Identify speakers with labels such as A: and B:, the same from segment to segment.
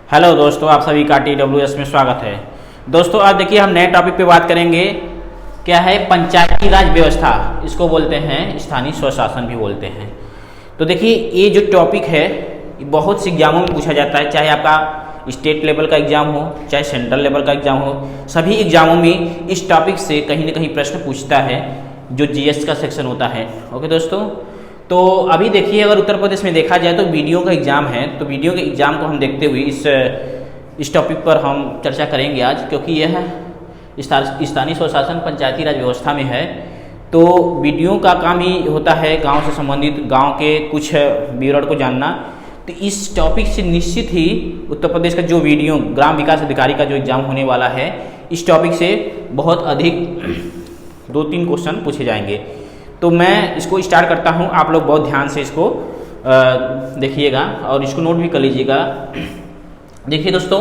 A: Hello दोस्तों, आप सभी का TWS में स्वागत है। दोस्तों आज देखिए हम नए टॉपिक पे बात करेंगे। क्या है? पंचायती राज व्यवस्था। इसको बोलते हैं स्थानीय स्वशासन भी बोलते हैं। तो देखिए ये जो टॉपिक है ये बहुत से एग्जामों में पूछा जाता है, चाहे आपका स्टेट लेवल का एग्जाम हो चाहे सेंट्रल लेवल का एग्जाम हो, सभी एग्जामों में इस टॉपिक से कहीं ना कहीं प्रश्न पूछता है जो GS का सेक्शन होता है। ओके दोस्तों, तो अभी देखिए अगर उत्तर प्रदेश में देखा जाए तो वीडियो का एग्ज़ाम है, तो वीडियो के एग्ज़ाम को हम देखते हुए इस टॉपिक पर हम चर्चा करेंगे आज, क्योंकि यह स्थानीय स्वशासन पंचायती राज व्यवस्था में है। तो वीडियो का काम ही होता है गांव से संबंधित गांव के कुछ विवरण को जानना। तो इस टॉपिक से निश्चित ही उत्तर प्रदेश का जो वीडियो ग्राम विकास अधिकारी का जो एग्ज़ाम होने वाला है, इस टॉपिक से बहुत अधिक 2-3 क्वेश्चन पूछे जाएंगे। तो मैं इसको स्टार्ट करता हूँ, आप लोग बहुत ध्यान से इसको देखिएगा और इसको नोट भी कर लीजिएगा। देखिए दोस्तों,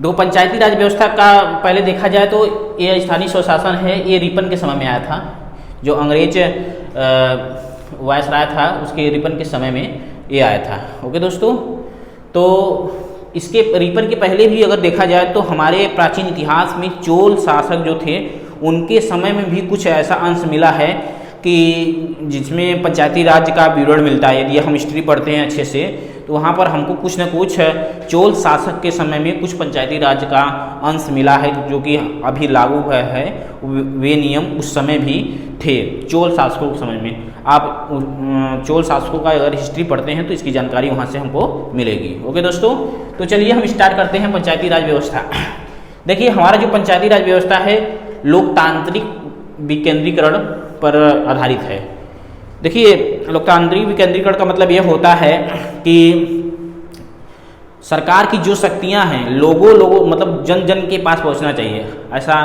A: दो पंचायती राज व्यवस्था का पहले देखा जाए तो ये स्थानीय स्वशासन है, ये रिपन के समय में आया था। जो अंग्रेज वायसराय था उसके रिपन के समय में ये आया था। ओके दोस्तों, तो इसके रिपन के पहले भी अगर देखा जाए तो हमारे प्राचीन इतिहास में चोल शासक जो थे उनके समय में भी कुछ ऐसा अंश मिला है कि जिसमें पंचायती राज का विवरण मिलता है। यदि हम हिस्ट्री पढ़ते हैं अच्छे से तो वहाँ पर हमको कुछ न कुछ चोल शासक के समय में कुछ पंचायती राज का अंश मिला है, जो कि अभी लागू है। वे नियम उस समय भी थे चोल शासकों के समय में। आप चोल शासकों का अगर हिस्ट्री पढ़ते हैं तो इसकी जानकारी वहाँ से हमको मिलेगी। ओके दोस्तों, तो चलिए हम स्टार्ट करते हैं पंचायती राज व्यवस्था। देखिए हमारा जो पंचायती राज व्यवस्था है लोकतांत्रिक विकेंद्रीकरण पर आधारित है। देखिए लोकतांत्रिक विकेंद्रीकरण का मतलब यह होता है कि सरकार की जो शक्तियां हैं लोगों मतलब जन जन के पास पहुंचना चाहिए। ऐसा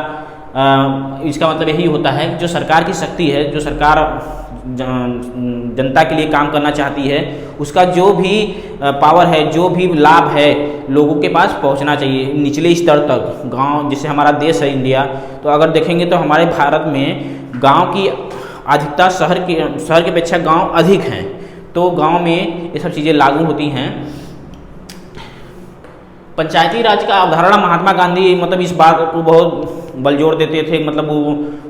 A: इसका मतलब यही होता है कि जो सरकार की शक्ति है, जो सरकार जनता के लिए काम करना चाहती है, उसका जो भी पावर है, जो भी लाभ है लोगों के पास पहुंचना चाहिए निचले स्तर तक। गांव जैसे हमारा देश है इंडिया, तो अगर देखेंगे तो हमारे भारत में गांव की अधिकता शहर की अपेक्षा गांव अधिक हैं। तो गांव में ये सब चीज़ें लागू होती हैं। पंचायती राज का अवधारणा महात्मा गांधी मतलब इस बात को बहुत बलजोर देते थे। मतलब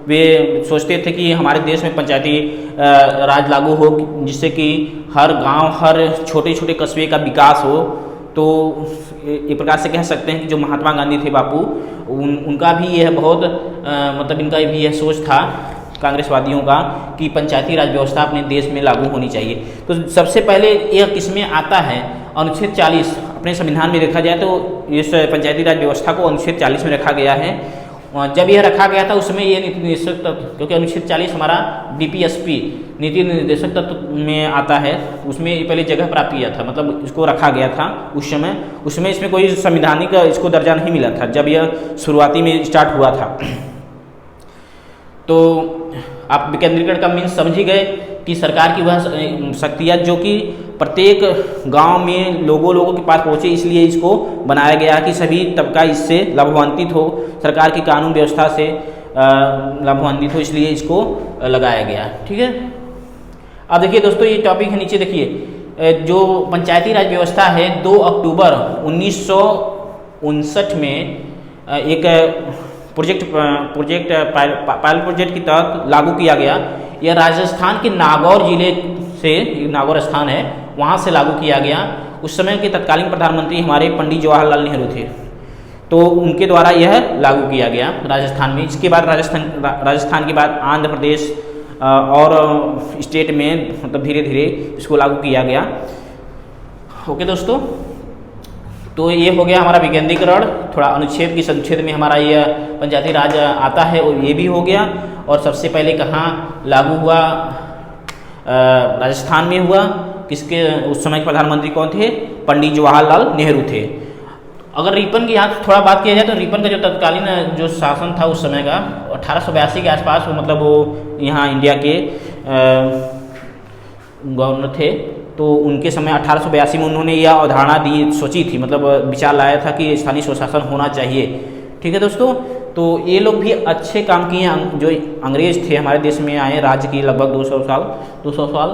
A: वे सोचते थे कि हमारे देश में पंचायती राज लागू हो, जिससे कि हर गांव हर छोटे छोटे कस्बे का विकास हो। तो एक प्रकार से कह सकते हैं कि जो महात्मा गांधी थे बापू, उनका भी यह बहुत मतलब इनका भी यह सोच था कांग्रेसवादियों का कि पंचायती राज व्यवस्था अपने देश में लागू होनी चाहिए। तो सबसे पहले यह किसमें आता है? अनुच्छेद 40 अपने संविधान में देखा जाए तो इस पंचायती राज व्यवस्था को अनुच्छेद 40 में रखा गया है। जब यह रखा गया था उसमें ये नीति निर्देशक तत्व, क्योंकि अनुच्छेद 40 हमारा DPSP नीति निर्देशक तत्व में आता है, उसमें पहले जगह प्राप्त किया था, मतलब इसको रखा गया था उस समय। उसमें इसमें कोई संवैधानिक इसको दर्जा नहीं मिला था जब यह शुरुआती में स्टार्ट हुआ था। तो आप विकेंद्रीकरण का मीन्स समझ ही गए कि सरकार की वह शक्तियाँ जो कि प्रत्येक गांव में लोगों के पास पहुँचे, इसलिए इसको बनाया गया कि सभी तबका इससे लाभान्वित हो, सरकार की कानून व्यवस्था से लाभान्वित हो, इसलिए इसको लगाया गया। ठीक है, अब देखिए दोस्तों ये टॉपिक है नीचे देखिए। जो पंचायती राज व्यवस्था है 2 अक्टूबर 1959 में एक पायलट प्रोजेक्ट के तहत लागू किया गया। यह राजस्थान के नागौर जिले से, नागौर स्थान है, वहाँ से लागू किया गया। उस समय के तत्कालीन प्रधानमंत्री हमारे पंडित जवाहरलाल नेहरू थे, तो उनके द्वारा यह लागू किया गया राजस्थान में। इसके बाद राजस्थान के बाद आंध्र प्रदेश और स्टेट में मतलब धीरे धीरे इसको लागू किया गया। ओके दोस्तों, तो ये हो गया हमारा विकेंद्रीकरण। थोड़ा अनुच्छेद की संच्छेद में हमारा ये पंचायती राज आता है और ये भी हो गया। और सबसे पहले कहाँ लागू हुआ? राजस्थान में हुआ। किसके? उस समय के प्रधानमंत्री कौन थे? पंडित जवाहरलाल नेहरू थे। अगर रिपन की यहाँ थोड़ा बात किया जाए तो रिपन का जो तत्कालीन जो शासन था उस समय का 1882 के आसपास, मतलब वो यहाँ इंडिया के गवर्नर थे। तो उनके समय 1882 में उन्होंने यह अवधारणा दी, सोची थी, मतलब विचार लाया था कि स्थानीय स्वशासन होना चाहिए। ठीक है दोस्तों, तो ये लोग भी अच्छे काम किए। जो अंग्रेज थे हमारे देश में आए, राज्य की लगभग 200 साल,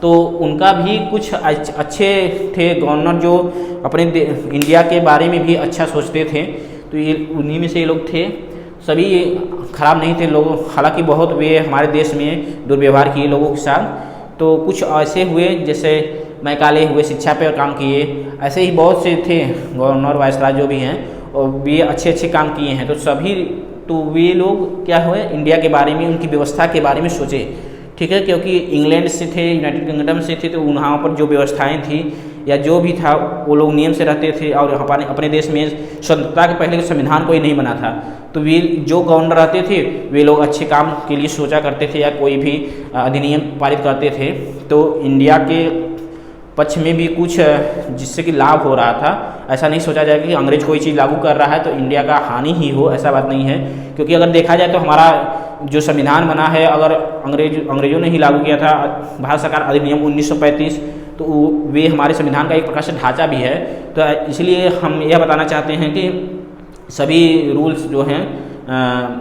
A: तो उनका भी कुछ अच्छे थे गवर्नर जो अपने इंडिया के बारे में भी अच्छा सोचते थे, तो ये उन्हीं में से ये लोग थे। सभी खराब नहीं थे लोग, हालांकि बहुत वे हमारे देश में दुर्व्यवहार किए लोगों के साथ। तो कुछ ऐसे हुए जैसे मैकाले हुए, शिक्षा पर काम किए, ऐसे ही बहुत से थे गवर्नर वायसराय जो भी हैं, और वे अच्छे अच्छे काम किए हैं। तो वे लोग क्या हुए, इंडिया के बारे में, उनकी व्यवस्था के बारे में सोचे, ठीक है, क्योंकि इंग्लैंड से थे, यूनाइटेड किंगडम से थे, तो वहाँ पर जो व्यवस्थाएं थी या जो भी था वो लोग नियम से रहते थे, और अपने देश में स्वतंत्रता के पहले संविधान कोई नहीं बना था। तो वे जो गवर्नर रहते थे वे लोग अच्छे काम के लिए सोचा करते थे या कोई भी अधिनियम पारित करते थे। तो इंडिया के पक्ष में भी कुछ जिससे कि लाभ हो रहा था। ऐसा नहीं सोचा जाए कि अंग्रेज कोई चीज़ लागू कर रहा है तो इंडिया का हानि ही हो, ऐसा बात नहीं है। क्योंकि अगर देखा जाए तो हमारा जो संविधान बना है, अगर अंग्रेजों ने ही लागू किया था भारत सरकार अधिनियम 1935, तो वे हमारे संविधान का एक प्रकार से ढांचा भी है। तो इसलिए हम यह बताना चाहते हैं कि सभी रूल्स जो हैं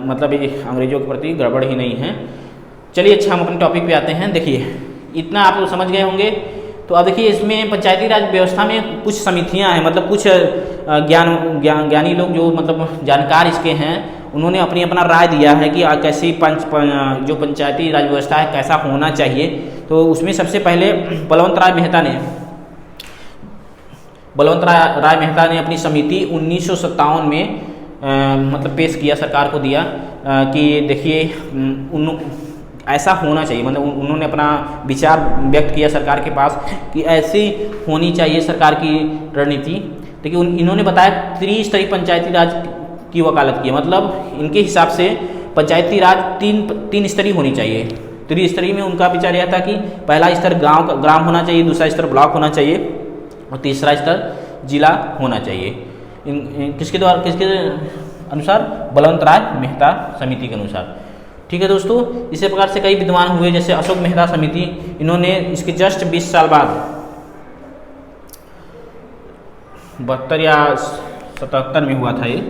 A: मतलब अंग्रेजों के प्रति गड़बड़ ही नहीं है। चलिए अच्छा, हम अपने टॉपिक पे आते हैं। देखिए इतना आप लोग समझ गए होंगे। तो अब देखिए इसमें पंचायती राज व्यवस्था में कुछ समितियां हैं, मतलब कुछ ज्ञानी लोग जो मतलब जानकार इसके हैं, उन्होंने अपना राय दिया है कि कैसी जो पंचायती राज व्यवस्था है कैसा होना चाहिए। तो उसमें सबसे पहले बलवंत राय मेहता ने अपनी समिति 1957 में मतलब पेश किया, सरकार को दिया कि देखिए ऐसा होना चाहिए। मतलब उन्होंने अपना विचार व्यक्त किया सरकार के पास कि ऐसी होनी चाहिए सरकार की रणनीति। देखिए इन्होंने बताया त्रिस्तरीय पंचायती राज की वकालत की, मतलब इनके हिसाब से पंचायती राज तीन स्तरीय होनी चाहिए। त्रिस्तरीय में उनका विचार यह था कि पहला स्तर ग्राम होना चाहिए, दूसरा स्तर ब्लॉक होना चाहिए और तीसरा स्तर जिला होना चाहिए। किसके अनुसार? बलवंत राय मेहता समिति के अनुसार। ठीक है दोस्तों, इसी प्रकार से कई विद्वान हुए जैसे अशोक मेहता समिति, इन्होंने इसके जस्ट 20 साल बाद 72 या 77 में हुआ था ये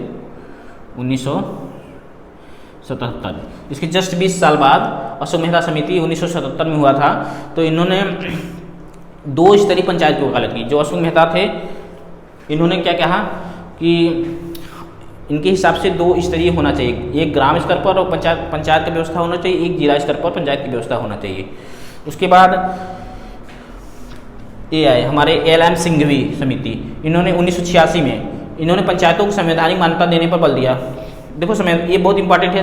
A: 1977, इसके जस्ट 20 साल बाद अशोक मेहता समिति 1977 में हुआ था। तो इन्होंने 2 स्तरीय पंचायत की वकालत की। जो अशोक मेहता थे इन्होंने क्या कहा कि इनके हिसाब से 2 स्तरीय होना चाहिए, एक ग्राम स्तर पर और पंचायत की व्यवस्था होना चाहिए, एक जिला स्तर पर पंचायत की व्यवस्था होना चाहिए। उसके बाद ये आए हमारे LM सिंघवी समिति, इन्होंने 1986 में इन्होंने पंचायतों को संवैधानिक मान्यता देने पर बल दिया। देखो ये बहुत इंपॉर्टेंट है,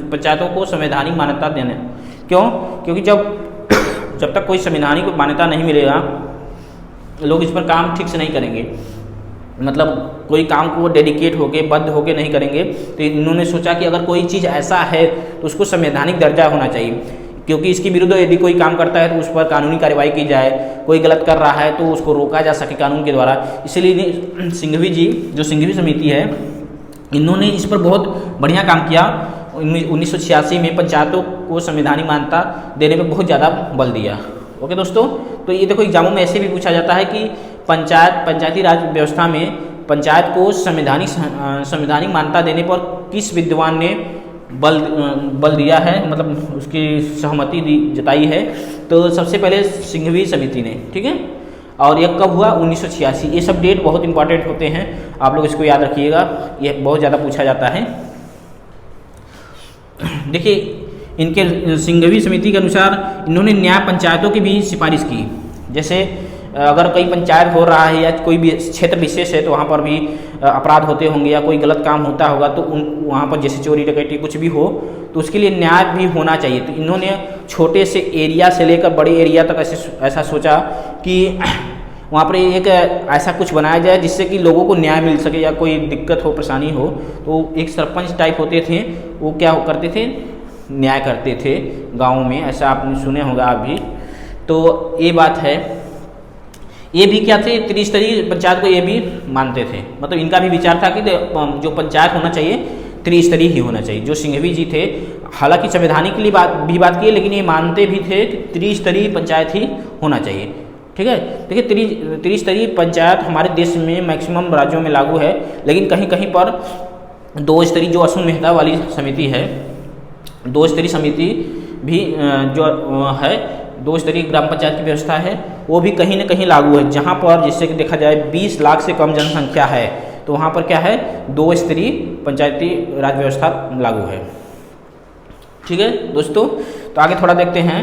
A: पंचायतों को संवैधानिक मान्यता देने। क्यों? क्योंकि जब तक कोई संवैधानिक मान्यता नहीं मिलेगा लोग इस पर काम ठीक से नहीं करेंगे, मतलब कोई काम को डेडिकेट होके बद्ध होके नहीं करेंगे। तो इन्होंने सोचा कि अगर कोई चीज़ ऐसा है तो उसको संवैधानिक दर्जा होना चाहिए, क्योंकि इसके विरुद्ध यदि कोई काम करता है तो उस पर कानूनी कार्रवाई की जाए, कोई गलत कर रहा है तो उसको रोका जा सके कानून के द्वारा। इसलिए सिंघवी जी, जो सिंघवी समिति है, इन्होंने इस पर बहुत बढ़िया काम किया। 1986 में पंचायतों को संवैधानिक मान्यता देने पर बहुत ज़्यादा बल दिया। ओके दोस्तों, तो ये देखो एग्जामों में ऐसे भी पूछा जाता है कि पंचायती राज व्यवस्था में पंचायत को संवैधानिक मान्यता देने पर किस विद्वान ने बल दिया है, मतलब उसकी सहमति जताई है। तो सबसे पहले सिंघवी समिति ने, ठीक है। और यह कब हुआ? 1986। ये सब डेट बहुत इंपॉर्टेंट होते हैं, आप लोग इसको याद रखिएगा, ये बहुत ज़्यादा पूछा जाता है। देखिए इनके सिंघवी समिति के अनुसार इन्होंने न्याय पंचायतों की भी सिफारिश की। जैसे अगर कोई पंचायत हो रहा है या कोई भी क्षेत्र विशेष है तो वहाँ पर भी अपराध होते होंगे या कोई गलत काम होता होगा, तो वहाँ पर जैसे चोरी डकैती कुछ भी हो तो उसके लिए न्याय भी होना चाहिए। तो इन्होंने छोटे से एरिया से लेकर बड़े एरिया तक ऐसा सोचा कि वहाँ पर एक ऐसा कुछ बनाया जाए जिससे कि लोगों को न्याय मिल सके या कोई दिक्कत हो, परेशानी हो। तो एक सरपंच टाइप होते थे, वो क्या करते थे, न्याय करते थे गाँव में, ऐसा आपने सुने होगा आप भी। तो ये बात है। ये भी क्या थे, त्रिस्तरीय पंचायत को ये भी मानते थे, मतलब इनका भी विचार था कि जो पंचायत होना चाहिए त्रिस्तरीय ही होना चाहिए। जो सिंघवी जी थे, हालांकि संवैधानिक के लिए बात की, लेकिन ये मानते भी थे कि त्रिस्तरीय पंचायत ही होना चाहिए। ठीक है, देखिए त्रिस्तरीय पंचायत हमारे देश में मैक्सिमम राज्यों में लागू है, लेकिन कहीं कहीं पर 2 स्तरीय, जो अशोक मेहता वाली समिति है, 2 स्तरीय समिति भी जो है 2 स्तरीय ग्राम पंचायत की व्यवस्था है वो भी कहीं ना कहीं लागू है। जहाँ पर जिससे कि देखा जाए 20 लाख से कम जनसंख्या है तो वहाँ पर क्या है 2 स्तरीय पंचायती राज व्यवस्था लागू है। ठीक है दोस्तों, तो आगे थोड़ा देखते हैं।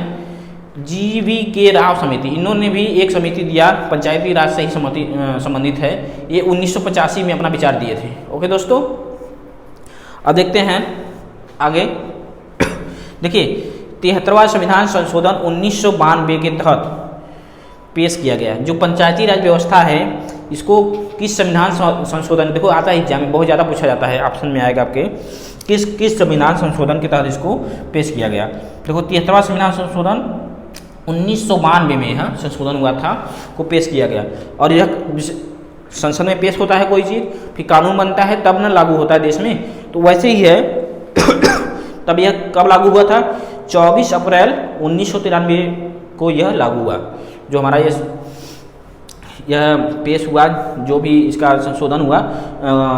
A: GV.K. राव समिति, इन्होंने भी एक समिति दिया पंचायती राज से ही संबंधित है। ये 1985 में अपना विचार दिए थे। ओके दोस्तों, अब देखते हैं आगे। देखिए 73वां संविधान संशोधन 1992 के तहत पेश किया गया। जो पंचायती राज व्यवस्था है इसको किस संविधान संशोधन, देखो आता है एग्जाम में बहुत ज़्यादा पूछा जाता है, ऑप्शन में आएगा आपके किस संविधान संशोधन के तहत इसको पेश किया गया। देखो 73वां संविधान संशोधन 1992 में यह संशोधन हुआ था को पेश किया गया। और यह संसद में पेश होता है कोई चीज़, फिर कानून बनता है तब न लागू होता है देश में, तो वैसे ही है। तब यह कब लागू हुआ था? 24 अप्रैल 1993 को यह लागू हुआ। जो हमारा यह पेश हुआ, जो भी इसका संशोधन हुआ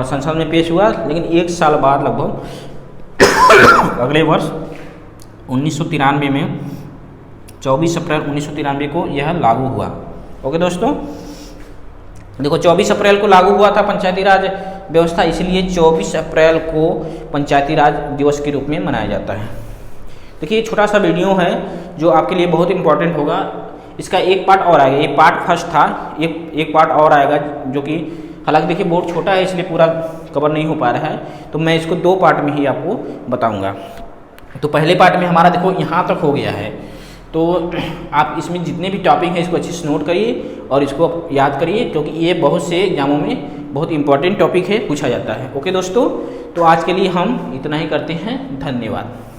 A: संसद में पेश हुआ, लेकिन 1 साल बाद लगभग अगले वर्ष 1993 में 24 अप्रैल 1993 को यह लागू हुआ। ओके दोस्तों, देखो 24 अप्रैल को लागू हुआ था पंचायती राज व्यवस्था, इसलिए 24 अप्रैल को पंचायती राज दिवस के रूप में मनाया जाता है। देखिए छोटा सा वीडियो है जो आपके लिए बहुत इंपॉर्टेंट होगा। इसका एक पार्ट और आएगा, ये पार्ट फर्स्ट था, एक पार्ट और आएगा जो कि हालांकि देखिए बोर्ड छोटा है इसलिए पूरा कवर नहीं हो पा रहा है, तो मैं इसको 2 पार्ट में ही आपको बताऊंगा। तो पहले पार्ट में हमारा देखो यहाँ तक हो गया है, तो आप इसमें जितने भी टॉपिक हैं इसको अच्छे से नोट करिए और इसको याद करिए, क्योंकि ये बहुत से एग्जामों में बहुत इंपॉर्टेंट टॉपिक है, पूछा जाता है। ओके दोस्तों, तो आज के लिए हम इतना ही करते हैं। धन्यवाद।